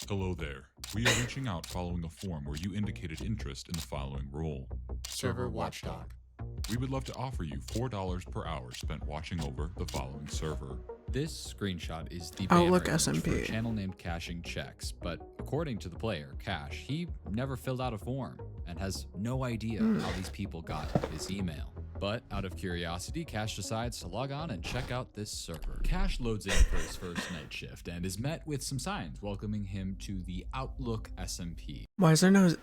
Hello there. We are reaching out following a form where you indicated interest in the following role: Server Watchdog. We would love to offer you $4 per hour spent watching over the following server. This screenshot is the Outlook banner image for a SMP. channel named Caching Checks, but according to the player, Cash, he never filled out a form and has no idea how these people got his email. But out of curiosity, Cash decides to log on and check out this server. Cash loads in for his first night shift and is met with some signs welcoming him to the Outlook SMP. Why is there no...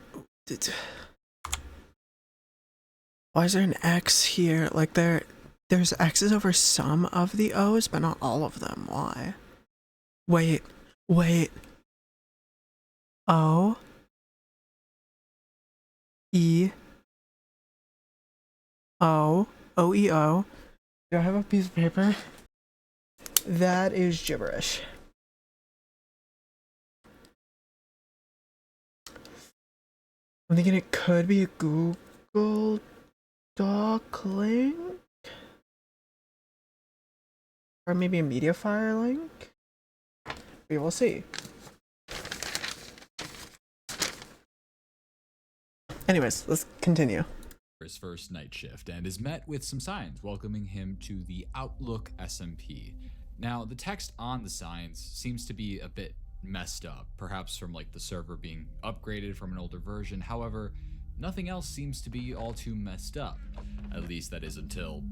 Why is there an X here? Like there's X's over some of the O's, but not all of them. Why? Wait. O. E. O. O-E-O. Do I have a piece of paper? That is gibberish. I'm thinking it could be a Google Doc link? Or maybe a Mediafire link? We will see. Anyways, let's continue. His first night shift and is met with some signs welcoming him to the Outlook SMP. Now, the text on the signs seems to be a bit messed up, perhaps from like the server being upgraded from an older version. However, nothing else seems to be all too messed up. At least that is until...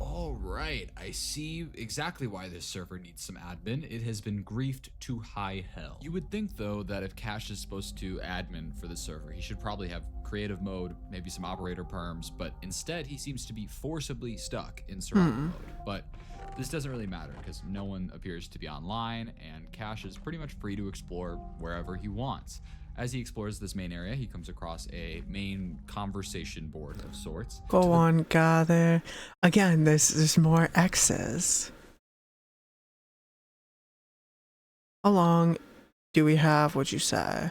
Alright, I see exactly why this server needs some admin. It has been griefed to high hell. You would think though that if Cash is supposed to admin for the server, he should probably have creative mode, maybe some operator perms, but instead he seems to be forcibly stuck in survival mode. But this doesn't really matter because no one appears to be online and Cash is pretty much free to explore wherever he wants. As he explores this main area, he comes across a main conversation board of sorts. Go on, gather. Again, there's more X's. How long do we have, would you say?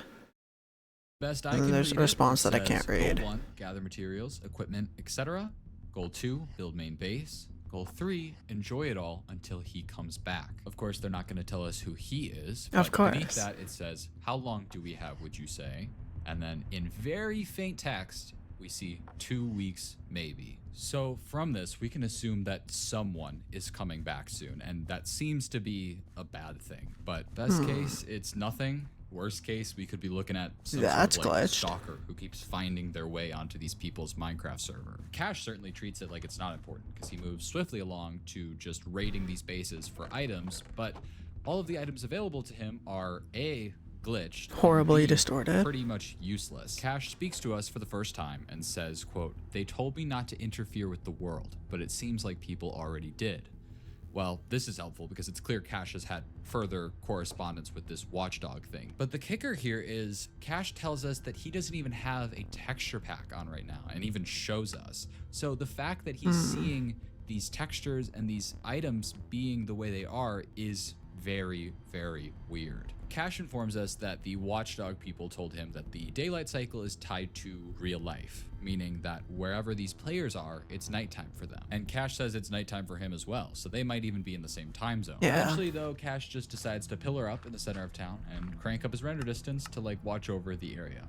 Best I And then can there's read a response it that I can't says, read. Goal 1, gather materials, equipment, etc. Goal 2, build main base. Goal 3, enjoy it all until he comes back. Of course, they're not going to tell us who he is. Of but beneath course. that, it says, how long do we have, would you say? And then in very faint text, we see 2 weeks, maybe. So from this, we can assume that someone is coming back soon, and that seems to be a bad thing. But best case, it's nothing. Worst case, we could be looking at some That's sort of like glitched. stalker who keeps finding their way onto these people's Minecraft server. Cash certainly treats it like it's not important because he moves swiftly along to just raiding these bases for items, but all of the items available to him are A, glitched, and Horribly B, distorted. pretty much useless. Cash speaks to us for the first time and says, quote, "They told me not to interfere with the world, but it seems like people already did." Well, this is helpful because it's clear Cash has had further correspondence with this watchdog thing. But the kicker here is Cash tells us that he doesn't even have a texture pack on right now and even shows us. So the fact that he's seeing these textures and these items being the way they are is very, very weird. Cash informs us that the watchdog people told him that the daylight cycle is tied to real life, meaning that wherever these players are, it's nighttime for them. And Cash says it's nighttime for him as well, so they might even be in the same time zone. Yeah. Eventually though, Cash just decides to pillar up in the center of town and crank up his render distance to like watch over the area.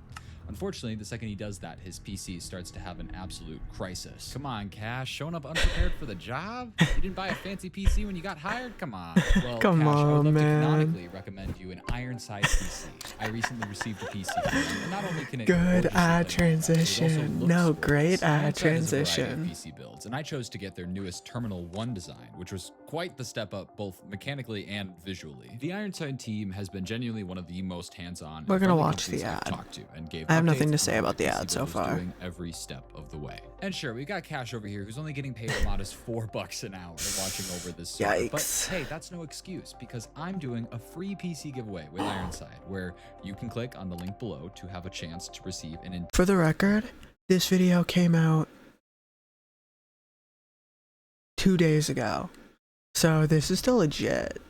Unfortunately, the second he does that, his PC starts to have an absolute crisis. Come on, Cash, showing up unprepared for the job? You didn't buy a fancy PC when you got hired? Come on. Well, Come Cash, I would on, love man. to canonically recommend you an Ironside PC. I recently received a PC from them, and not only can it Good gorgeously ad play Minecraft, it also transition. looks No, gorgeous. great ad Ironside has a variety of transition. PC builds, and I chose to get their newest Terminal 1 design, which was quite the step up both mechanically and visually. The Ironside team has been genuinely one of the most hands-on. We're and gonna friendly watch companies the I've ad. talked to and gave I have nothing updates to on say how about the PC ad so build is far. doing every step of the way. And sure, we got Cash over here who's only getting paid a modest $4 an hour watching over this server. But Yikes. hey, that's no excuse because I'm doing a free PC giveaway with Ironside where you can click on the link below to have a chance to receive an For the record, this video came out 2 days ago. So this is still legit.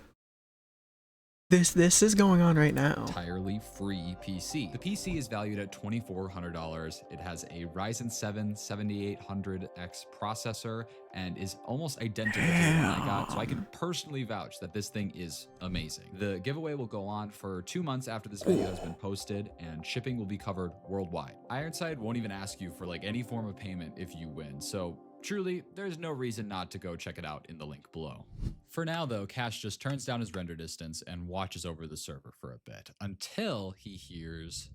This is going on right now. Entirely free PC. The PC is valued at $2,400. It has a Ryzen 7 7800X processor and is almost identical to the one I got, so I can personally vouch that this thing is amazing. The giveaway will go on for 2 months after this video has been posted, and shipping will be covered worldwide. Ironside won't even ask you for like any form of payment if you win, so truly, there's no reason not to go check it out in the link below. For now though, Cash just turns down his render distance and watches over the server for a bit until he hears...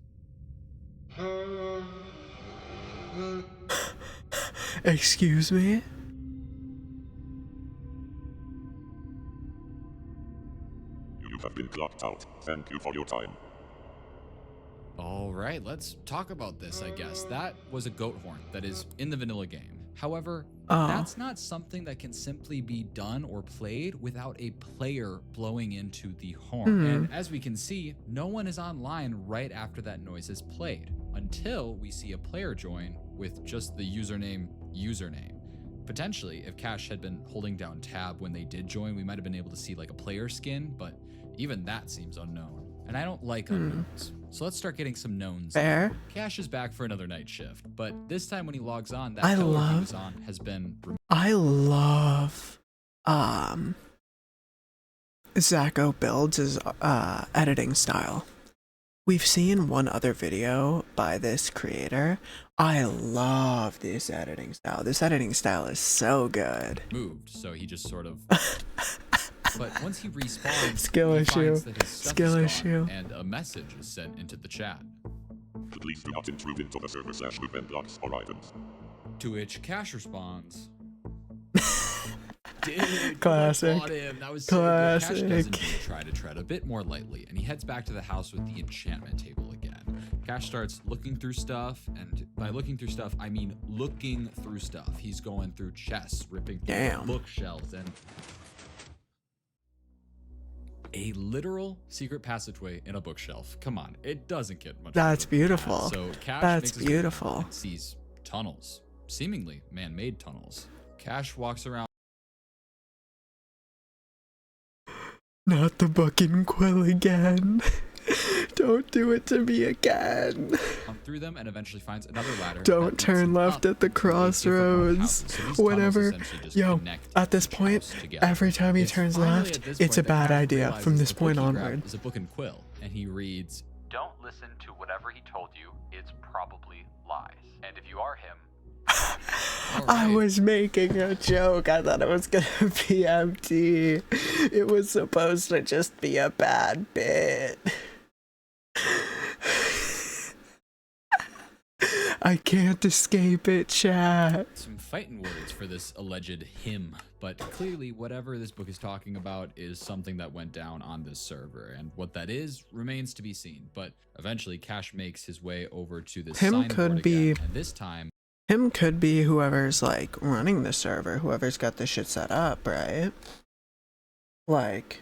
Excuse me? You have been clocked out. Thank you for your time. All right, let's talk about this, I guess. That was a goat horn that is in the vanilla game. However, that's not something that can simply be done or played without a player blowing into the horn. And as we can see, no one is online right after that noise is played until we see a player join with just the username. Potentially, if Cash had been holding down tab when they did join, we might have been able to see like a player skin, but even that seems unknown. And I don't like unknowns. So let's start getting some knowns. Fair. Cash is back for another night shift, but this time when he logs on, that color he was on has been removed. I love Zachobuilds' editing style. We've seen one other video by this creator. I love this editing style. This editing style is so good. Moved, so he just sort of... But once he respawns, Skill he issue. finds that his stuff Skill is issue. gone, and a message is sent into the chat. Please do not intrude into the server / event blocks or items. To which Cash responds, Dude, Classic. fought him. That was so good. Cash does Classic. indeed try to tread a bit more lightly, and he heads back to the house with the enchantment table again. Cash starts looking through stuff, and by looking through stuff, I mean looking through stuff. He's going through chests, ripping through bookshelves, and a literal secret passageway in a bookshelf. Come on, it doesn't get much. That's better than that. beautiful. So Cash That's makes his way beautiful. and sees tunnels, seemingly man-made tunnels. Cash walks around. Not the bucking quill again. Don't do it to me again. Through them and eventually finds another ladder. Don't turn left at the crossroads. Whatever. Yo, at this point, every time he turns left, it's a bad idea from this point onward. Is a book and quill, and he reads, Don't listen to whatever he told you. It's probably lies. And if you are him, I was making a joke. I thought it was gonna be empty. It was supposed to just be a bad bit. I can't escape it, chat. some fighting words for this alleged him, but clearly whatever this book is talking about is something that went down on this server, and what that is remains to be seen. But eventually Cash makes his way over to this Him signboard could be- again, and this time Him could be whoever's like running the server, whoever's got this shit set up, right? Like,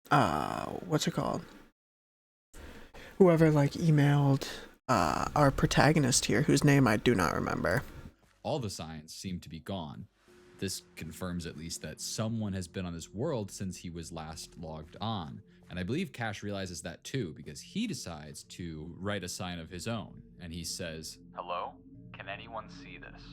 what's it called? Whoever like emailed our protagonist here, whose name I do not remember. all the signs seem to be gone. This confirms at least that someone has been on this world since he was last logged on. And I believe Cash realizes that too, because he decides to write a sign of his own. And he says, hello? Can anyone see this?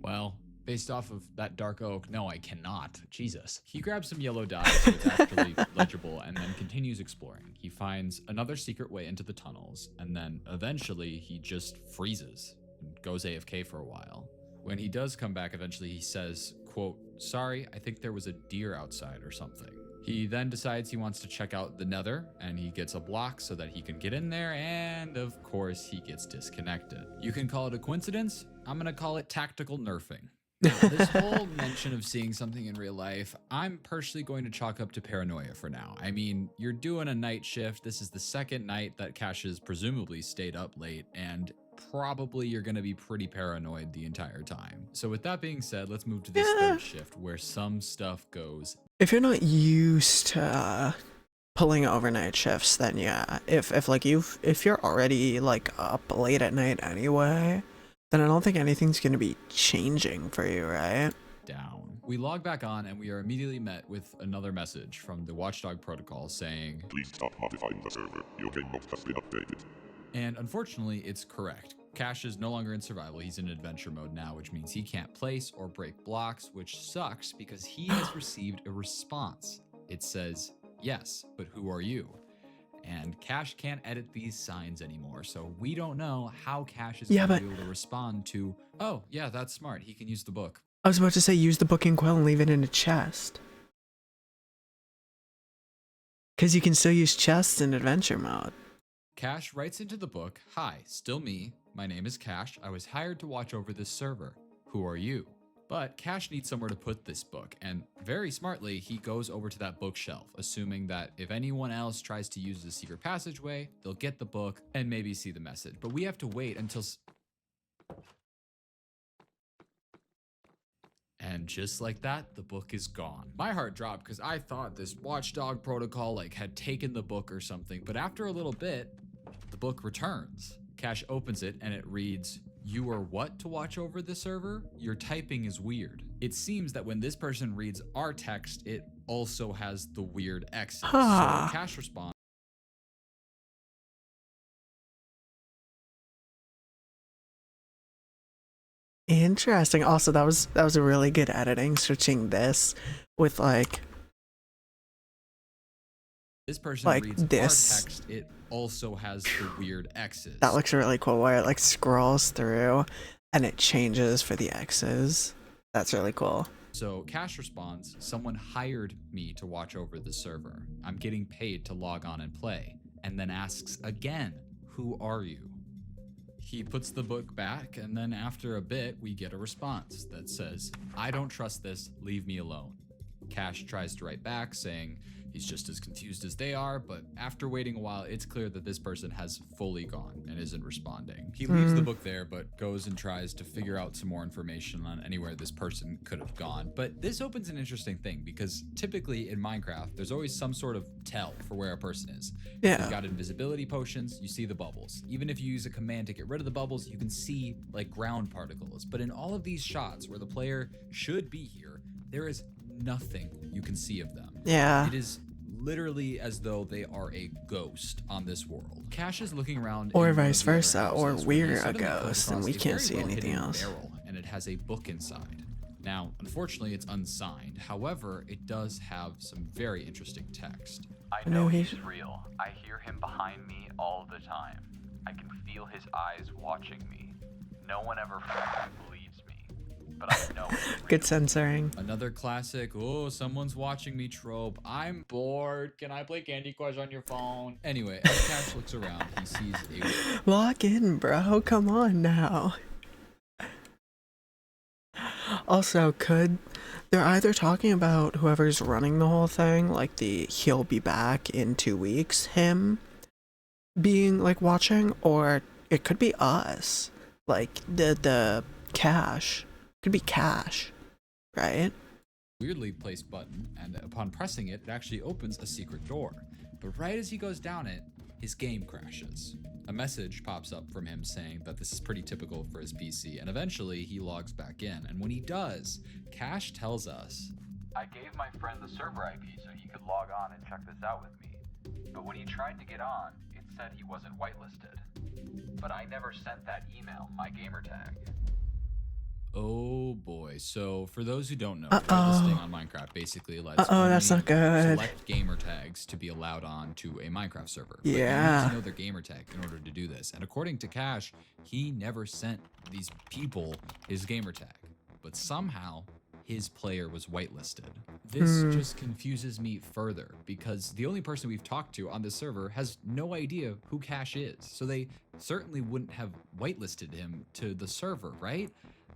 well, based off of that dark oak, no, I cannot. Jesus. He grabs some yellow dye so it's actually legible and then continues exploring. He finds another secret way into the tunnels, and then eventually he just freezes and goes AFK for a while. When he does come back eventually, he says, quote, sorry, I think there was a deer outside or something. He then decides he wants to check out the nether, and he gets a block so that he can get in there, and of course he gets disconnected. You can call it a coincidence. I'm gonna call it tactical nerfing. Now, this whole mention of seeing something in real life, I'm personally going to chalk up to paranoia for now. I mean, you're doing a night shift. This is the second night that Cash has presumably stayed up late, and probably you're going to be pretty paranoid the entire time. So with that being said, let's move to this third shift where some stuff goes. If you're not used to pulling overnight shifts, then yeah. If you're already like up late at night anyway, then I don't think anything's gonna be changing for you, right? Down. We log back on and we are immediately met with another message from the Watchdog protocol saying, Please stop modifying the server. Your game mode has been updated. and unfortunately it's correct. Cash is no longer in survival, he's in adventure mode now, which means he can't place or break blocks, which sucks because he has received a response. It says, yes, but who are you? And Cash can't edit these signs anymore, so we don't know how Cash is going to be able to respond to, oh, yeah, that's smart, he can use the book. I was about to say use the book in quill and leave it in a chest. Because you can still use chests in adventure mode. Cash writes into the book, hi, still me. My name is Cash. I was hired to watch over this server. Who are you? But Cash needs somewhere to put this book, and very smartly, he goes over to that bookshelf, assuming that if anyone else tries to use the secret passageway, they'll get the book and maybe see the message. But we have to wait until... And just like that, the book is gone. My heart dropped because I thought this Watchdog protocol had taken the book or something, but after a little bit, the book returns. Cash opens it and it reads, you are what to watch over the server? Your typing is weird. It seems that when this person reads our text, it also has the weird X's. So Cash responds, interesting. Also, that was a really good editing, switching this with this person reads this. our text, it also has the weird X's. That looks really cool where it scrolls through and it changes for the X's. That's really cool. So Cash responds, someone hired me to watch over the server. I'm getting paid to log on and play. And then asks again, who are you? He puts the book back, and then after a bit, we get a response that says, I don't trust this, leave me alone. Cash tries to write back saying he's just as confused as they are, but after waiting a while, it's clear that this person has fully gone and isn't responding. He leaves the book there, but goes and tries to figure out some more information on anywhere this person could have gone. But this opens an interesting thing because typically in Minecraft, there's always some sort of tell for where a person is. Yeah. If you've got invisibility potions, you see the bubbles. Even if you use a command to get rid of the bubbles, you can see ground particles. But in all of these shots where the player should be here, there is nothing you can see of them. Yeah. It is literally as though they are a ghost on this world. Cash is looking around, or in one vice of the other versa, or houses where he we're a suddenly comes ghost and across we a can't very see anything well-hidden else. barrel, and it has a book inside. Now, unfortunately, it's unsigned. However, it does have some very interesting text. I know he's real. I hear him behind me all the time. I can feel his eyes watching me. No one ever believes me, but I know it's real. Good censoring. Another classic, oh, someone's watching me trope. I'm bored. Can I play Candy Crush on your phone? Anyway, as Cash looks around, he sees a... Lock in, bro. Come on now. Also, they're either talking about whoever's running the whole thing, like the he'll be back in 2 weeks, him being watching, or it could be us, the Cash. Could be Cash, right? Weirdly placed button, and upon pressing it, it actually opens a secret door. But right as he goes down it, his game crashes. A message pops up from him saying that this is pretty typical for his PC, and eventually he logs back in. And when he does, Cash tells us, I gave my friend the server IP so he could log on and check this out with me. But when he tried to get on, it said he wasn't whitelisted. But I never sent that email, my gamertag. oh boy. So for those who don't know, whitelisting on Minecraft basically lets that's not good. select gamer tags to be allowed on to a Minecraft server. But Yeah. you need to know their gamer tag in order to do this. And according to Cash, he never sent these people his gamer tag. But somehow his player was whitelisted. This just confuses me further because the only person we've talked to on this server has no idea who Cash is. So they certainly wouldn't have whitelisted him to the server, right?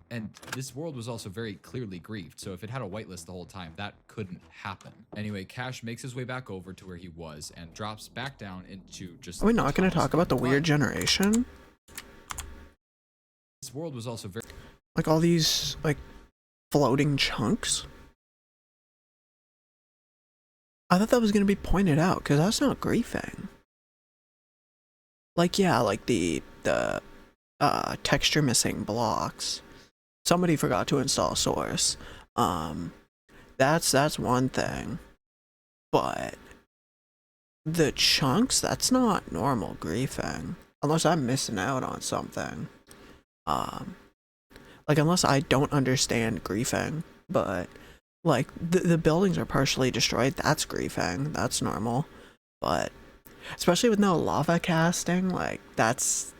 And this world was also very clearly griefed, so if it had a whitelist the whole time, that couldn't happen. Anyway, Cash makes his way back over to where he was and drops back down into just... Are we not going to talk about the weird generation? This world was also very... All these, floating chunks? I thought that was going to be pointed out, because that's not griefing. The texture missing blocks. Somebody forgot to install source. That's one thing. But the chunks, that's not normal griefing. Unless I'm missing out on something. Like, unless I don't understand griefing. But, like, the buildings are partially destroyed. That's griefing. That's normal. But, especially with no lava casting, like, that's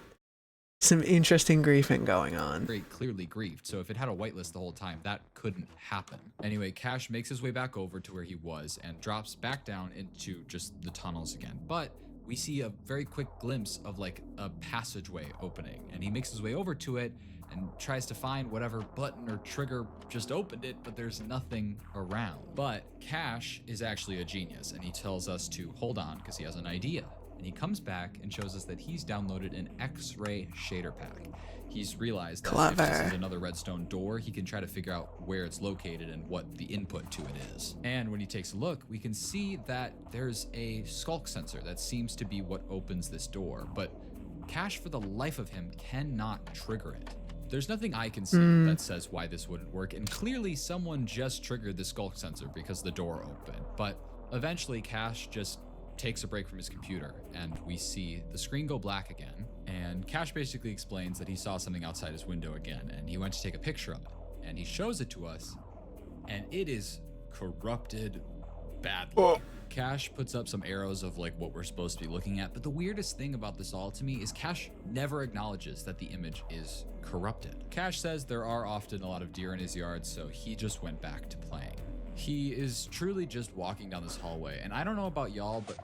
some interesting griefing going on. Very clearly griefed, so if it had a whitelist the whole time, that couldn't happen. Anyway, Cash makes his way back over to where he was and drops back down into just the tunnels again. But we see a very quick glimpse of like a passageway opening, and he makes his way over to it and tries to find whatever button or trigger just opened it, but there's nothing around. But Cash is actually a genius, and he tells us to hold on because he has an idea. And he comes back and shows us that he's downloaded an X-ray shader pack. He's realized that if this is another redstone door, he can try to figure out where it's located and what the input to it is. And when he takes a look, we can see that there's a skulk sensor that seems to be what opens this door, but Cash, for the life of him, cannot trigger it. There's nothing I can see that says why this wouldn't work, and clearly someone just triggered the skulk sensor because the door opened. But eventually Cash just takes a break from his computer, and we see the screen go black again, and Cash basically explains that he saw something outside his window again, and he went to take a picture of it, and he shows it to us, and it is corrupted badly. Cash puts up some arrows of like what we're supposed to be looking at, but the weirdest thing about this all to me is Cash never acknowledges that the image is corrupted. Cash says there are often a lot of deer in his yard, so he just went back to playing. He is truly just walking down this hallway, and I don't know about y'all, but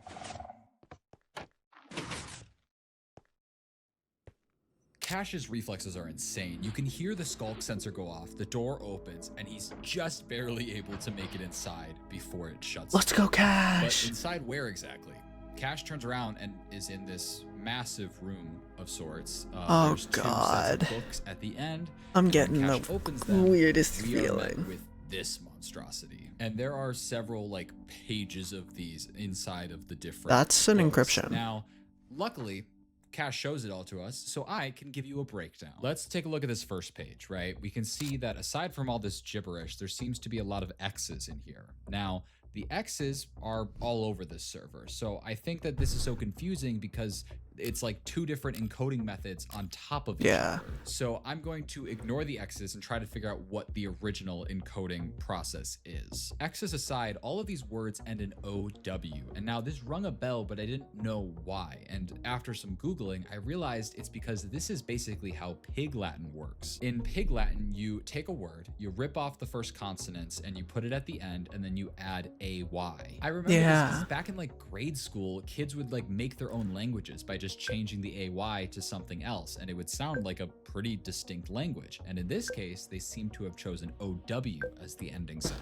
Cash's reflexes are insane. You can hear the skulk sensor go off, the door opens, and he's just barely able to make it inside before it shuts. Let's go, Cash! But inside where exactly? Cash turns around and is in this massive room of sorts. Oh, there's God. 2 sets of books at the end. I'm and getting when the Cash opens them, weirdest we are met feeling. with this monstrosity. And there are several like pages of these inside of the different That's an books. encryption. Now, luckily, Cash shows it all to us, so I can give you a breakdown. Let's take a look at this first page, right? We can see that aside from all this gibberish, there seems to be a lot of X's in here. Now, the X's are all over this server, so I think that this is so confusing because it's like 2 different encoding methods on top of each other. So I'm going to ignore the X's and try to figure out what the original encoding process is. X's aside, all of these words end in OW, and now this rung a bell, but I didn't know why. And after some Googling, I realized it's because this is basically how Pig Latin works. In Pig Latin, you take a word, you rip off the first consonants, and you put it at the end, and then you add AY. I remember this because back in like grade school, kids would like make their own languages by just changing the AY to something else, and it would sound like a pretty distinct language. And in this case, they seem to have chosen OW as the ending sound.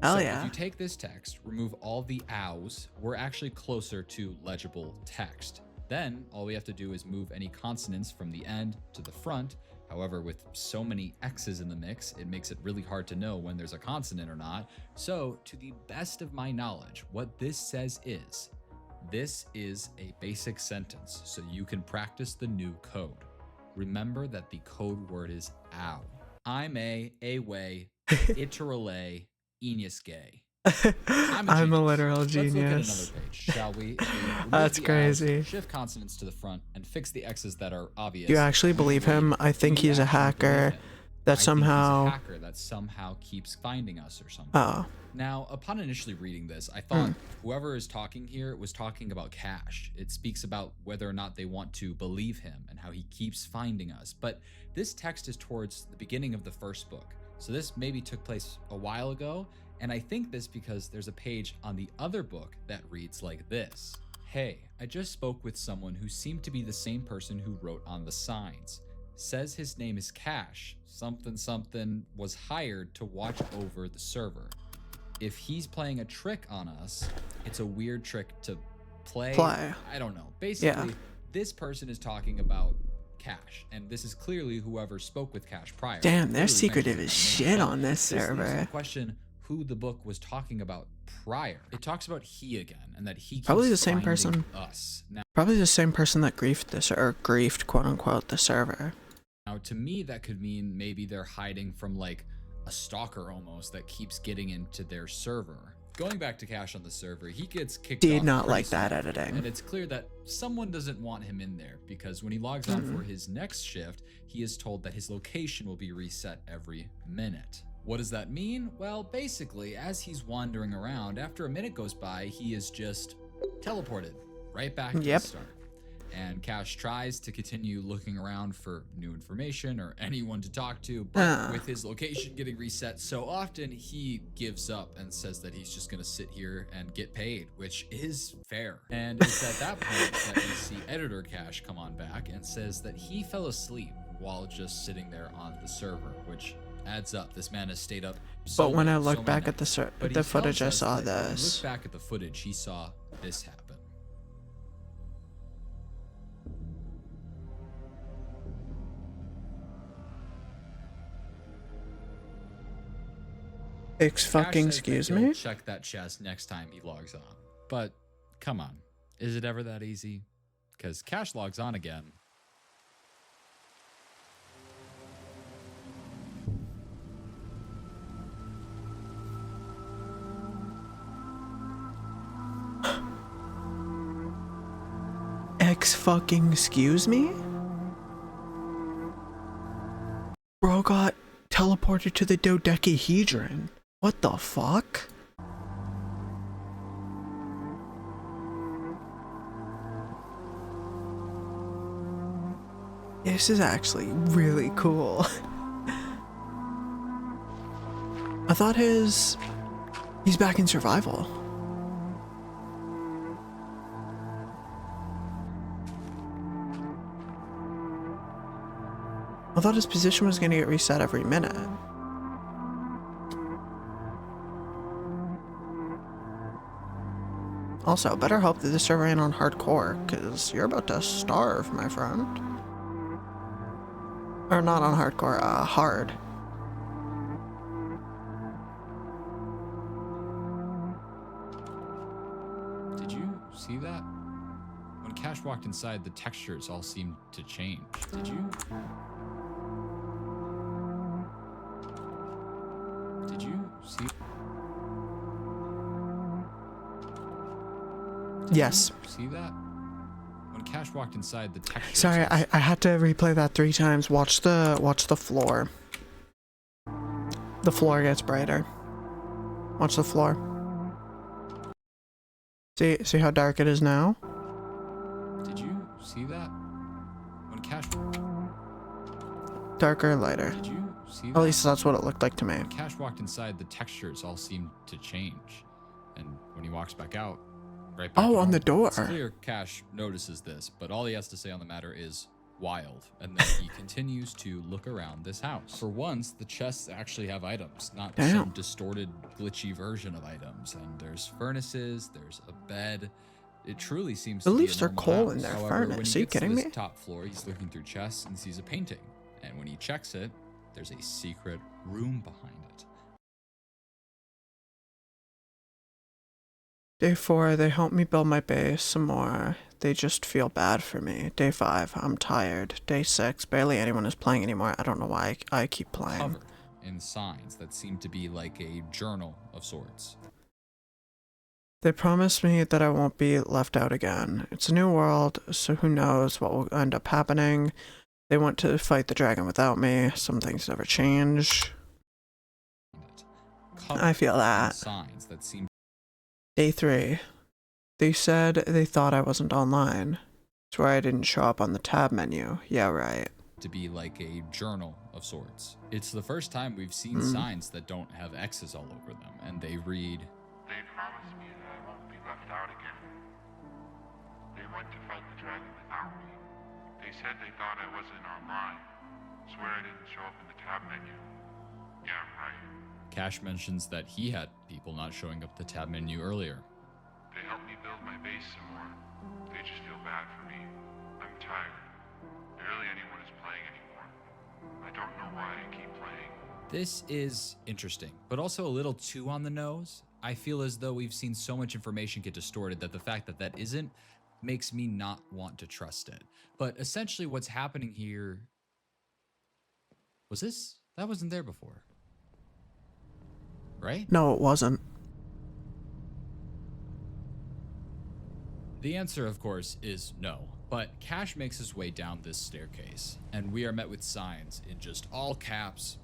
So if you take this text, remove all the ows, we're actually closer to legible text. Then all we have to do is move any consonants from the end to the front. However, with so many X's in the mix, it makes it really hard to know when there's a consonant or not. So to the best of my knowledge, what this says is, this is a basic sentence, so you can practice the new code. Remember that the code word is ow. I'm way, iterale, enius gay. I'm a literal Let's look at genius. another page, shall we? Remove That's the crazy. Ows, shift consonants to the front, and fix the X's that are obvious. You actually believe him? I think he's a hacker that somehow... He's a hacker that somehow keeps finding us or something. Oh. Now, upon initially reading this, I thought whoever is talking here was talking about Cash. It speaks about whether or not they want to believe him and how he keeps finding us. But this text is towards the beginning of the first book. So this maybe took place a while ago. And I think this because there's a page on the other book that reads like this. Hey, I just spoke with someone who seemed to be the same person who wrote on the signs. Says his name is Cash. Something was hired to watch over the server. If he's playing a trick on us, it's a weird trick to play. I don't know. Basically, this person is talking about Cash, and this is clearly whoever spoke with Cash prior. Damn, they're secretive as shit on this server. This is question who the book was talking about prior. It talks about he again, and that he keeps probably the same finding person. Us. Now, Probably the same person that griefed this, or griefed, quote unquote, the server. Now, to me, that could mean maybe they're hiding from like a stalker almost that keeps getting into their server. Going back to Cash on the server, he gets kicked off. Did not pretty like that soon, editing. and it's clear that someone doesn't want him in there because when he logs on for his next shift, he is told that his location will be reset every minute. What does that mean? Well, basically, as he's wandering around, after a minute goes by, he is just teleported right back to the start. And Cash tries to continue looking around for new information or anyone to talk to, but with his location getting reset so often, he gives up and says that he's just gonna sit here and get paid, which is fair. And it's at that point that we see editor Cash come on back and says that he fell asleep while just sitting there on the server, which adds up. This man has stayed up so But when I late, look so back many at the nights. But he footage, I tells us saw that when he this. looked back at the footage, he saw this happen. Fucking Cash says that excuse he'll me? check that chest next time he logs on. But come on, is it ever that easy? Because Cash logs on again. Fucking excuse me? Bro got teleported to the dodecahedron. What the fuck? This is actually really cool. I thought he's back in survival. I thought his position was going to get reset every minute. Also, better hope that the server ain't on hardcore, because you're about to starve, my friend. Or not on hardcore, hard. Did you see that? When Cash walked inside, the textures all seemed to change. Did you? Did you see? Yes. See that? When Cash walked inside, the textures. Sorry, I had to replay that 3 times. Watch the floor. The floor gets brighter. Watch the floor. See how dark it is now? Did you see that? When Cash. Darker, lighter. Did you see At that? least that's what it looked like to me. When Cash walked inside, the textures all seemed to change, and when he walks back out, right back. Oh, on the door. It's clear Cash notices this, but all he has to say on the matter is wild, and then he continues to look around this house. For once, the chests actually have items, not some distorted, glitchy version of items. And there's furnaces, there's a bed. It truly seems to At be least a they're normal coal house. in their However, furnace. when he Are you gets to kidding this me? top floor, he's looking through chests and sees a painting. And when he checks it, there's a secret room behind it. Day 4, they help me build my base some more. They just feel bad for me. Day 5, I'm tired. Day 6, barely anyone is playing anymore. I don't know why I keep playing. Covered in signs that seem to be like a journal of sorts. They promise me that I won't be left out again. It's a new world, so who knows what will end up happening. They want to fight the dragon without me. Some things never change. I feel that. Signs that seem. Day 3. They said they thought I wasn't online. That's why I didn't show up on the tab menu. Yeah, right. To be like a journal of sorts. It's the first time we've seen signs that don't have X's all over them, and they read, They promised me that I won't be left out again. They went to fight the dragon without me. They said they thought I wasn't online. Swear I didn't show up in the tab menu. Yeah, right. Cash mentions that he had people not showing up the tab menu earlier. They helped me build my base some more. They just feel bad for me. I'm tired. Barely anyone is playing anymore. I don't know why I keep playing. This is interesting, but also a little too on the nose. I feel as though we've seen so much information get distorted that the fact that that isn't makes me not want to trust it. But essentially what's happening here... That wasn't there before. right? No, it wasn't. The answer, of course, is no. But Cash makes his way down this staircase, and we are met with signs in just all caps.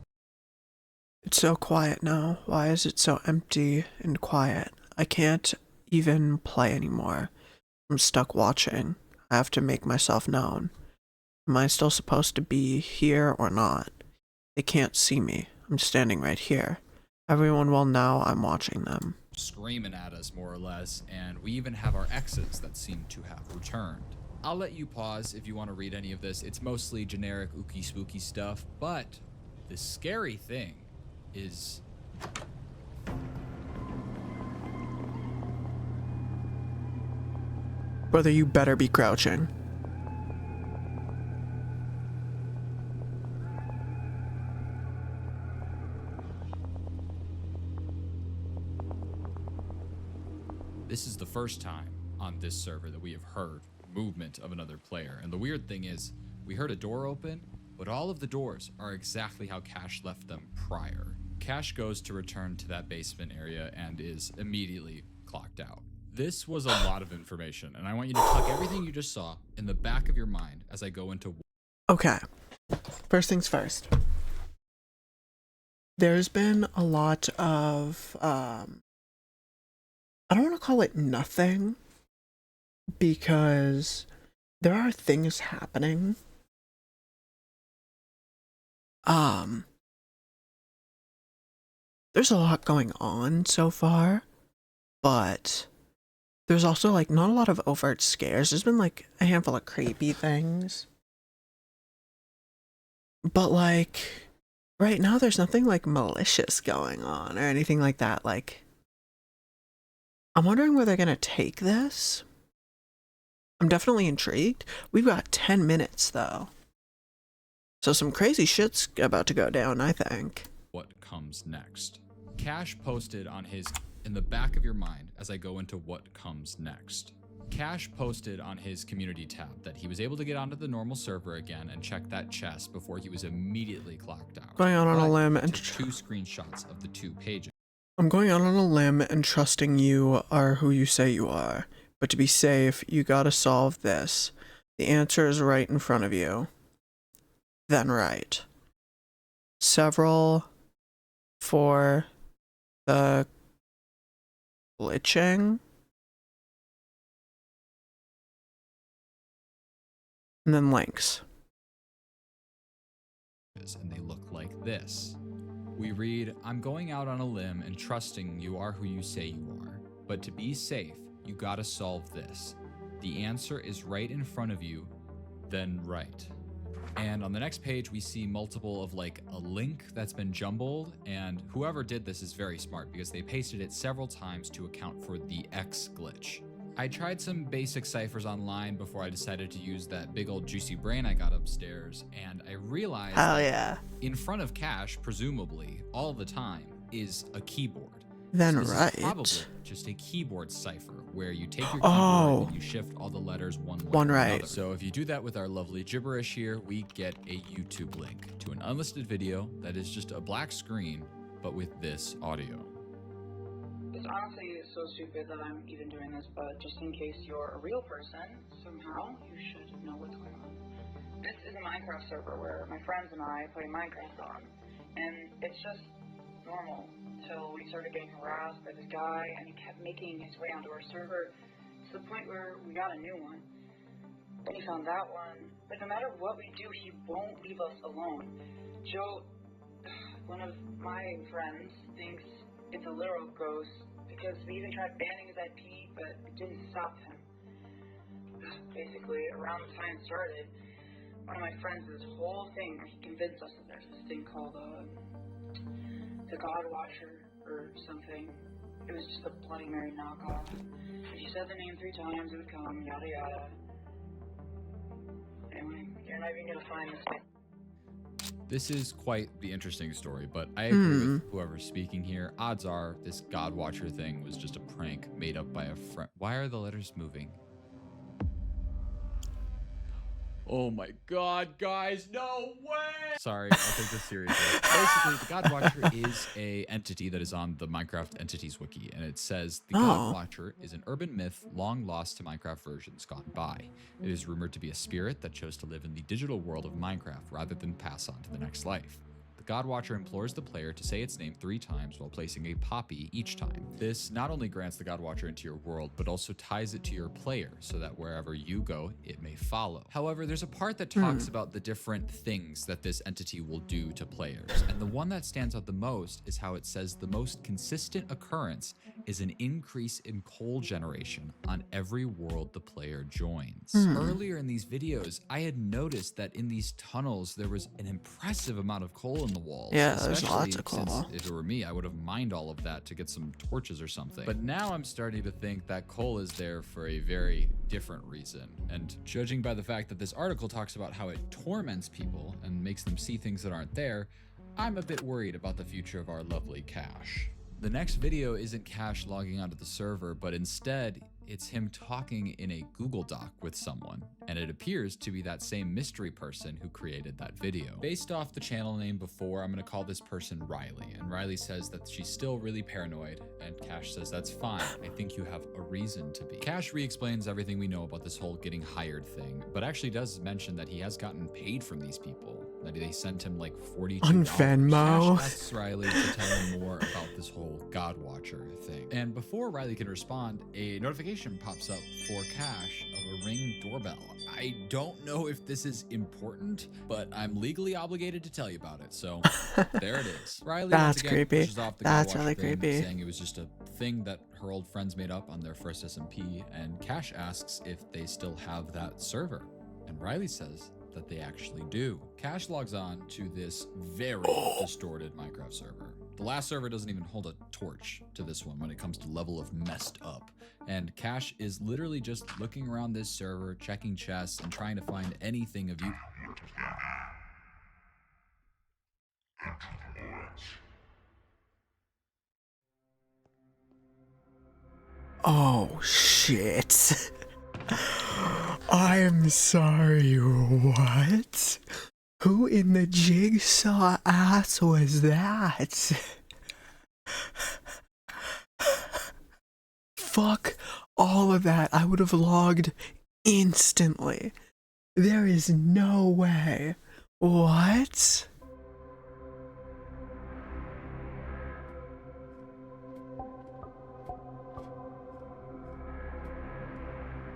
It's so quiet now. Why is it so empty and quiet? I can't even play anymore. I'm stuck watching. I have to make myself known. Am I still supposed to be here or not? They can't see me. I'm standing right here. Everyone will know I'm watching them. Screaming at us, more or less, and we even have our exes that seem to have returned. I'll let you pause if you want to read any of this. It's mostly generic ooky spooky stuff, but the scary thing is... Brother, you better be crouching. This is the first time on this server that we have heard movement of another player. And the weird thing is, we heard a door open, but all of the doors are exactly how Cash left them prior. Cash goes to return to that basement area and is immediately clocked out. This was a lot of information, and I want you to tuck everything you just saw in the back of your mind as I go into... Okay. First things first. There's been a lot of, I don't want to call it nothing, because there are things happening. There's a lot going on so far, but there's also, like, not a lot of overt scares. There's been, like, a handful of creepy things. But, like, right now there's nothing, like, malicious going on or anything like that. Like, I'm wondering where they're gonna take this. I'm definitely intrigued. We've got 10 minutes, though. So some crazy shit's about to go down, I think. what comes next. Cash posted on his... In the back of your mind as I go into what comes next. Cash posted on his community tab that he was able to get onto the normal server again and check that chest before he was immediately clocked out. Going out on a But limb he and took two screenshots of the 2 pages. I'm going out on a limb and trusting you are who you say you are. But to be safe, you gotta solve this. The answer is right in front of you. Then right. Several for the glitching. And then links. And they look like this. We read, I'm going out on a limb and trusting you are who you say you are. But to be safe, you gotta solve this. The answer is right in front of you, then right. And on the next page, we see multiple of like a link that's been jumbled, and whoever did this is very smart because they pasted it several times to account for the X glitch. I tried some basic ciphers online before I decided to use that big old juicy brain I got upstairs, and I realized that in front of Cash, presumably, all the time, is a keyboard. Then So this right. is probably just a keyboard cipher where you take your keyboard and you shift all the letters one way One or right. another. So if you do that with our lovely gibberish here, we get a YouTube link to an unlisted video that is just a black screen, but with this audio. It's honestly so stupid that I'm even doing this, but just in case you're a real person, somehow you should know what's going on. This is a Minecraft server where my friends and I play Minecraft on, and it's just normal until we started getting harassed by this guy, and he kept making his way onto our server to the point where we got a new one. Then he found that one, but no matter what we do, he won't leave us alone. Joe, one of my friends, thinks it's a literal ghost because we even tried banning his IP, but it didn't stop him. Basically, around the time it started, one of my friends did this whole thing where he convinced us that there's this thing called the God Watcher or something. It was just a Bloody Mary knockoff. If you said the name 3 times, it would come, yada yada. Anyway, you're not even gonna find this thing. This is quite the interesting story, but I agree with whoever's speaking here. Odds are this God Watcher thing was just a prank made up by a friend. Why are the letters moving? Oh my god, guys, no way! Sorry, I'll take this seriously. Basically, the God Watcher is a entity that is on the Minecraft Entities Wiki, and it says, the God Watcher is an urban myth long lost to Minecraft versions gone by. It is rumored to be a spirit that chose to live in the digital world of Minecraft rather than pass on to the next life. The God Watcher implores the player to say its name 3 times while placing a poppy each time. This not only grants the God Watcher into your world, but also ties it to your player so that wherever you go, it may follow. However, there's a part that talks about the different things that this entity will do to players, and the one that stands out the most is how it says the most consistent occurrence is an increase in coal generation on every world the player joins. Earlier in these videos, I had noticed that in these tunnels, there was an impressive amount of coal in the walls. Yeah, there's lots of coal. Since if it were me, I would have mined all of that to get some torches or something. But now I'm starting to think that coal is there for a very different reason. And judging by the fact that this article talks about how it torments people and makes them see things that aren't there, I'm a bit worried about the future of our lovely Cash. The next video isn't Cash logging onto the server, but instead, it's him talking in a Google Doc with someone, and it appears to be that same mystery person who created that video. Based off the channel name before, I'm gonna call this person Riley, and Riley says that she's still really paranoid, and Cash says that's fine, I think you have a reason to be. Cash re-explains everything we know about this whole getting hired thing, but actually does mention that he has gotten paid from these people, that they sent him like $42. On Venmo. Cash asks Riley to tell him more about this whole God Watcher thing. And before Riley can respond, a notification pops up for Cash of a Ring doorbell. I don't know if this is important, but I'm legally obligated to tell you about it, so there it is. Riley That's once again creepy. pushes off the That's God Watcher really thing, creepy. saying it was just a thing that her old friends made up on their first SMP, and Cash asks if they still have that server, and Riley says that they actually do. Cash logs on to this very distorted Minecraft server. The last server doesn't even hold a torch to this one when it comes to level of messed up. And Cash is literally just looking around this server, checking chests, and trying to find anything of you. Oh, shit. I'm sorry, what? Who in the jigsaw ass was that? Fuck all of that. I would have logged instantly. There is no way. What?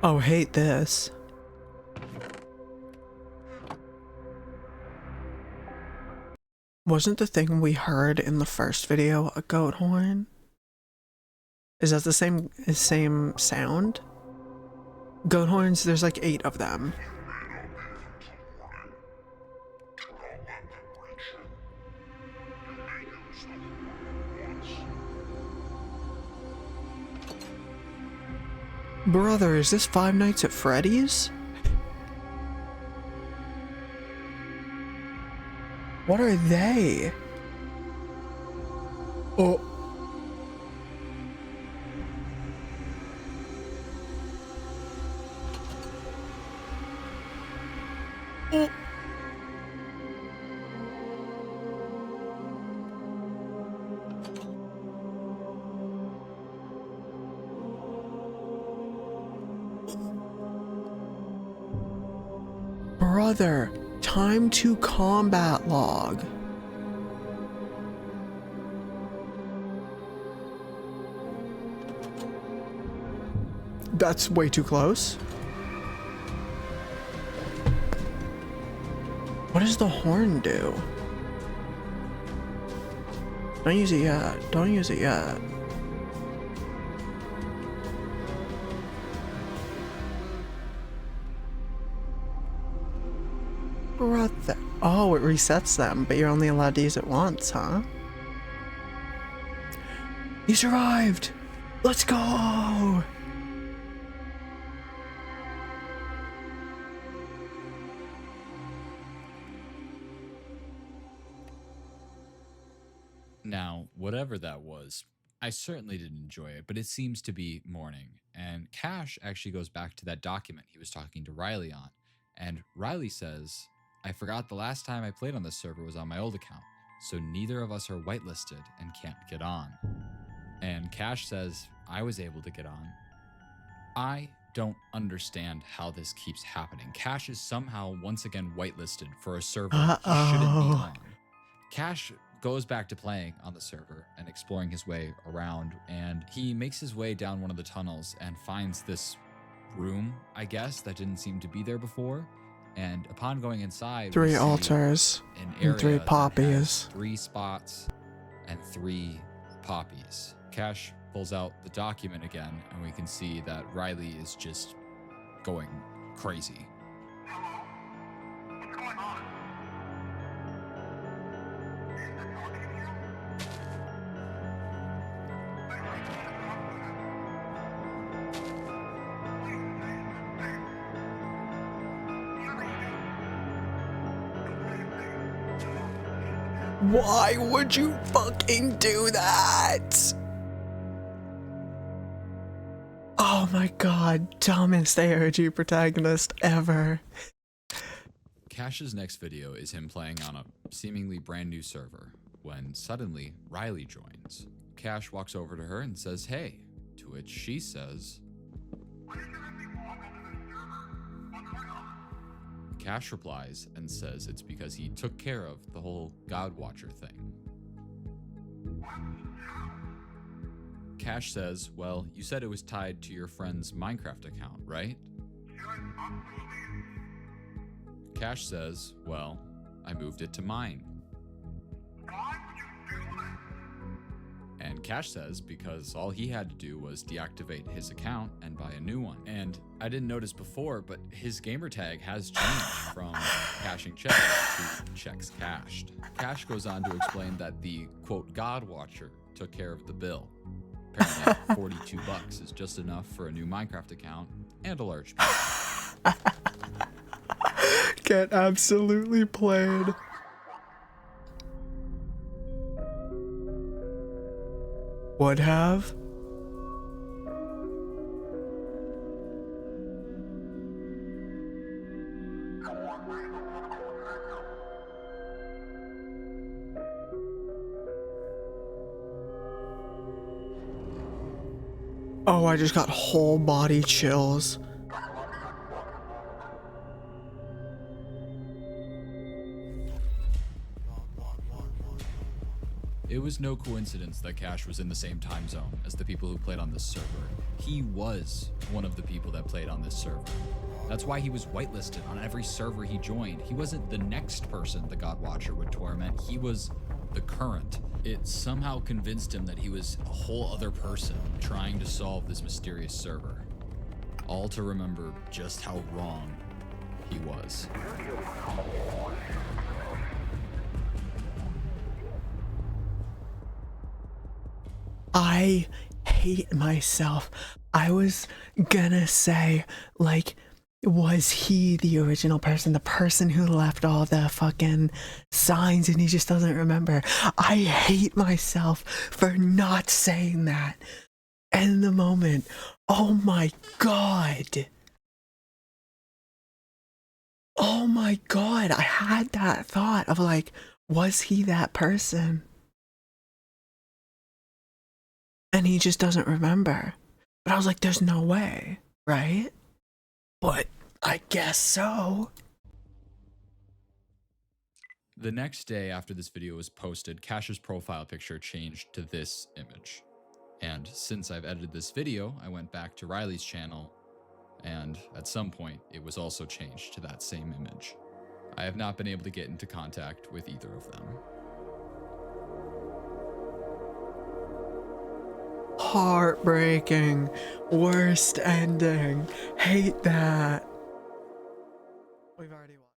Oh, hate this. Wasn't the thing we heard in the first video a goat horn? Is that the same sound? Goat horns, there's like 8 of them. Brother, is this Five Nights at Freddy's? What are they? Oh. Oh. Brother, time to combat log. That's way too close. What does the horn do? Don't use it yet. Don't use it yet. Brother. Oh, it resets them, but you're only allowed to use it once, huh? You survived! Let's go! Now, whatever that was, I certainly didn't enjoy it, but it seems to be morning. And Cash actually goes back to that document he was talking to Riley on. And Riley says, I forgot the last time I played on this server was on my old account, so neither of us are whitelisted and can't get on. And Cash says, I was able to get on. I don't understand how this keeps happening. Cash is somehow once again whitelisted for a server he shouldn't be on. Cash goes back to playing on the server and exploring his way around, and he makes his way down one of the tunnels and finds this room, I guess, that didn't seem to be there before. And upon going inside, 3 we see altars an area and 3 that has poppies. 3 spots and 3 poppies. Cash pulls out the document again, and we can see that Riley is just going crazy. What's going on? Why would you fucking do that? Oh my god, dumbest AOG protagonist ever. Cash's next video is him playing on a seemingly brand new server when suddenly Riley joins. Cash walks over to her and says, hey, to which she says, Cash replies and says it's because he took care of the whole God Watcher thing. Cash says, well, you said it was tied to your friend's Minecraft account, right? Cash says, well, I moved it to mine. And Cash says because all he had to do was deactivate his account and buy a new one. And I didn't notice before, but his gamer tag has changed from caching checks to checks cashed. Cash goes on to explain that the, quote, God Watcher took care of the bill. Apparently 42 bucks is just enough for a new Minecraft account and a large pizza. Get absolutely played. Would have? Oh, I just got whole body chills. It was no coincidence that Cash was in the same time zone as the people who played on this server. He was one of the people that played on this server. That's why he was whitelisted on every server he joined. He wasn't the next person the God Watcher would torment, he was the current. It somehow convinced him that he was a whole other person trying to solve this mysterious server. All to remember just how wrong he was. I hate myself. I was gonna say, like, was he the original person, the person who left all the fucking signs and he just doesn't remember? I hate myself for not saying that in the moment. Oh my god. Oh my god, I had that thought of like, was he that person? And he just doesn't remember. But I was like, there's no way, right? But I guess so. The next day after this video was posted, Cash's profile picture changed to this image. And since I've edited this video, I went back to Riley's channel, and at some point, it was also changed to that same image. I have not been able to get into contact with either of them. Heartbreaking. Worst ending. Hate that. We've already watched.